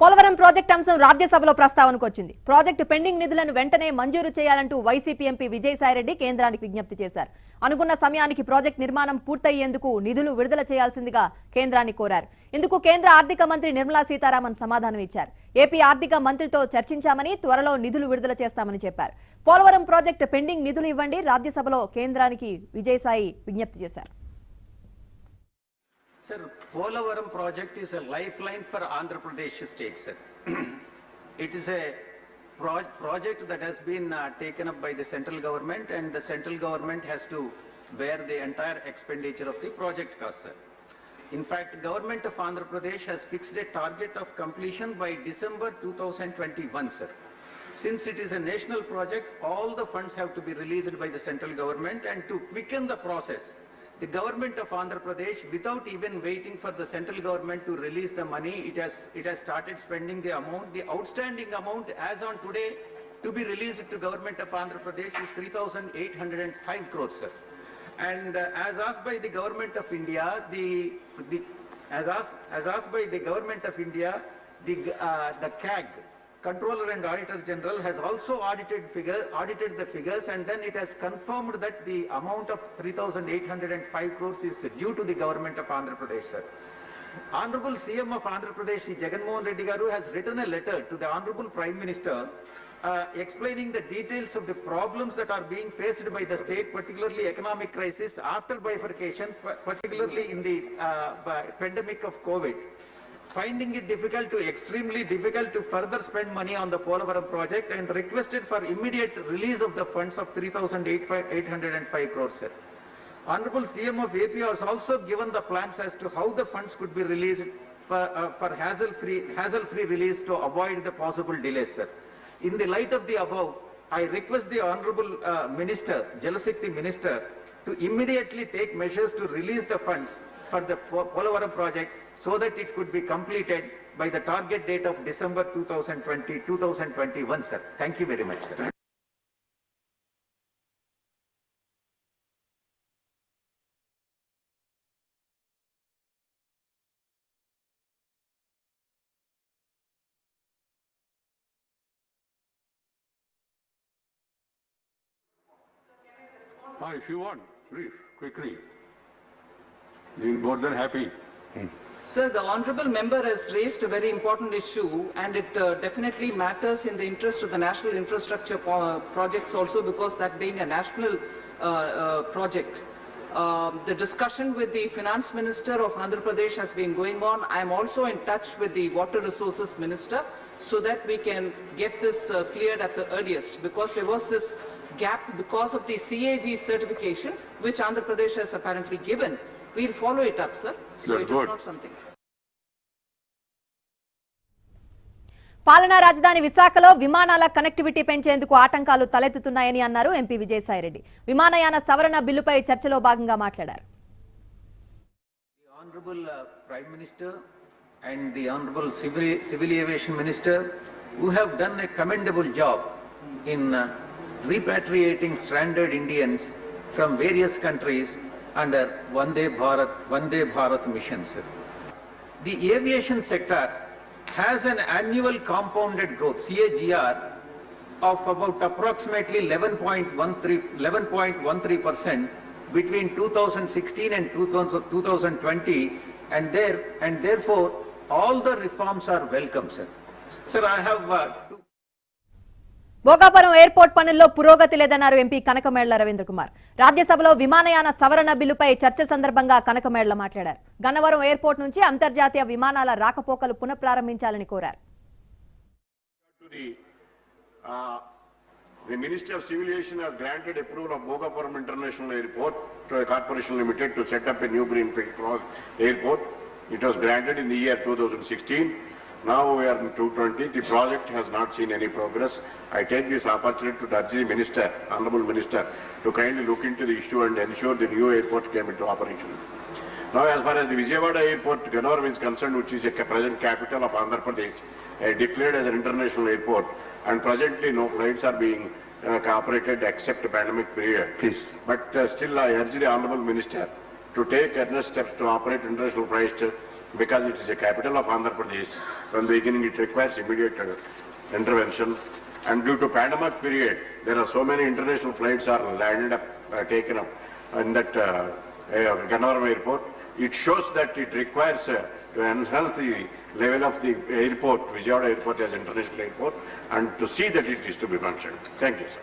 Polavaram project అంశం రాజ్యసభలో ప్రస్తావనకు వచ్చింది. ప్రాజెక్టు పెండింగ్ నిధులను వెంటనే మంజూరు చేయాలంటూ వైసీపీ ఎంపీ విజయసాయిరెడ్డి కేంద్రానికి విజ్ఞప్తి చేశారు. అనుకున్న సమయానికి ప్రాజెక్ట్ నిర్మాణం పూర్తయ్యేందుకు నిధులు విడుదల చేయాల్సిందిగా కేంద్రాన్ని కోరారు. ఇందుకు కేంద్ర ఆర్థిక మంత్రి నిర్మలా సీతారామన్ సమాధానం ఇచ్చారు. ఏపీ ఆర్థిక మంత్రితో చర్చించామని, త్వరలో నిధులు విడుదల చేస్తామని చెప్పారు. పోలవరం ప్రాజెక్టు పెండింగ్ నిధులు ఇవ్వండి, రాజ్యసభలో కేంద్రానికి విజయసాయి విజ్ఞప్తి చేశారు. Sir, Polavaram project is a lifeline for Andhra Pradesh state, sir. It is a project that has been taken up by the central government, and the central government has to bear the entire expenditure of the project cost, sir. In fact, government of Andhra Pradesh has fixed a target of completion by December 2021, sir. Since it is a national project, all the funds have to be released by the central government, and to quicken the process, the government of Andhra Pradesh, without even waiting for the central government to release the money, it has started spending the amount. The outstanding amount as on today to be released to government of Andhra Pradesh is 3,805 crores, sir. And as asked by the government of India, as asked by the government of India, the CAG, Controller and Auditor General, has also audited the figures, and then it has confirmed that the amount of 3,805 crores is due to the government of Andhra Pradesh, sir. Honorable CM of Andhra Pradesh, Jagan Mohan Reddy Garu, has written a letter to the Honorable Prime Minister explaining the details of the problems that are being faced by the state, particularly economic crisis after bifurcation, particularly in the pandemic of COVID. Finding it extremely difficult to further spend money on the Polavaram project, and requested for immediate release of the funds of 3,805 crores, sir. Honorable CM of AP has also given the plans as to how the funds could be released for hassle-free release to avoid the possible delays, sir. In the light of the above, I request the Honorable Minister, Jalashakti Minister, to immediately take measures to release the funds for the Polavaram project, so that it could be completed by the target date of December 2021, sir. Thank you very much, sir. If you want, please, quickly. You're more than happy. Sir, the honourable member has raised a very important issue, and it definitely matters in the interest of the national infrastructure projects also, because that being a national project. The discussion with the finance minister of Andhra Pradesh has been going on. I am also in touch with the water resources minister, so that we can get this cleared at the earliest, because there was this gap because of the CAG certification, which Andhra Pradesh has apparently given. We'll follow it up, sir. So it is not something. పాలనా రాజధాని విశాఖలో విమానాల connectivity పెంచేందుకు ఆటంకాలు తలెత్తుతున్నాయని అన్నారు MP Vijayasai Reddy. విమానయాన సవరణ బిల్లుపై చర్చలో భాగంగా మాట్లాడారు. The Honorable Prime Minister and the Honorable Civil Aviation Minister, who have done a commendable job in repatriating stranded Indians from various countries under Vande Bharat mission, sir. The aviation sector has an annual compounded growth, CAGR, of about approximately 11.13% between 2016 and 2020, and therefore all the reforms are welcome, sir. Sir, I have Bhogapuram airport పనుల్లో పురోగతి లేదన్నారు MP Kanakamella Ravindra Kumar. రాజ్యసభలో విమానయాన సవరణ బిల్లుపై చర్చ సందర్భంగా కనకమేళ్ల మాట్లాడారు. గన్నవరం ఎయిర్పోర్ట్ నుంచి అంతర్జాతీయ విమానాల రాకపోకలు పునఃప్రారంభించాలని కోరారు. The Ministry of Civil Aviation has granted approval of Bhogapuram International Airport to a corporation limited to set up a new greenfield airport. It was granted in the year 2016. Now we are in 2020. The project has not seen any progress. I take this opportunity to urge the Minister, Honourable Minister, to kindly look into the issue and ensure the new airport came into operation. Now, as far as the Vijayawada Airport, Gannavaram is concerned, which is the present capital of Andhra Pradesh, declared as an international airport, and presently no flights are being operated except pandemic period. Please. But still I urge the Honourable Minister to take earnest steps to operate international flights because it is a capital of Andhra Pradesh. From the beginning, it requires immediate intervention. And due to pandemic period, there are so many international flights are landed up, taken up in that Gannavaram airport. It shows that it requires to enhance the level of the airport, Vijayawada airport as international airport, and to see that it is to be functioned. Thank you, sir.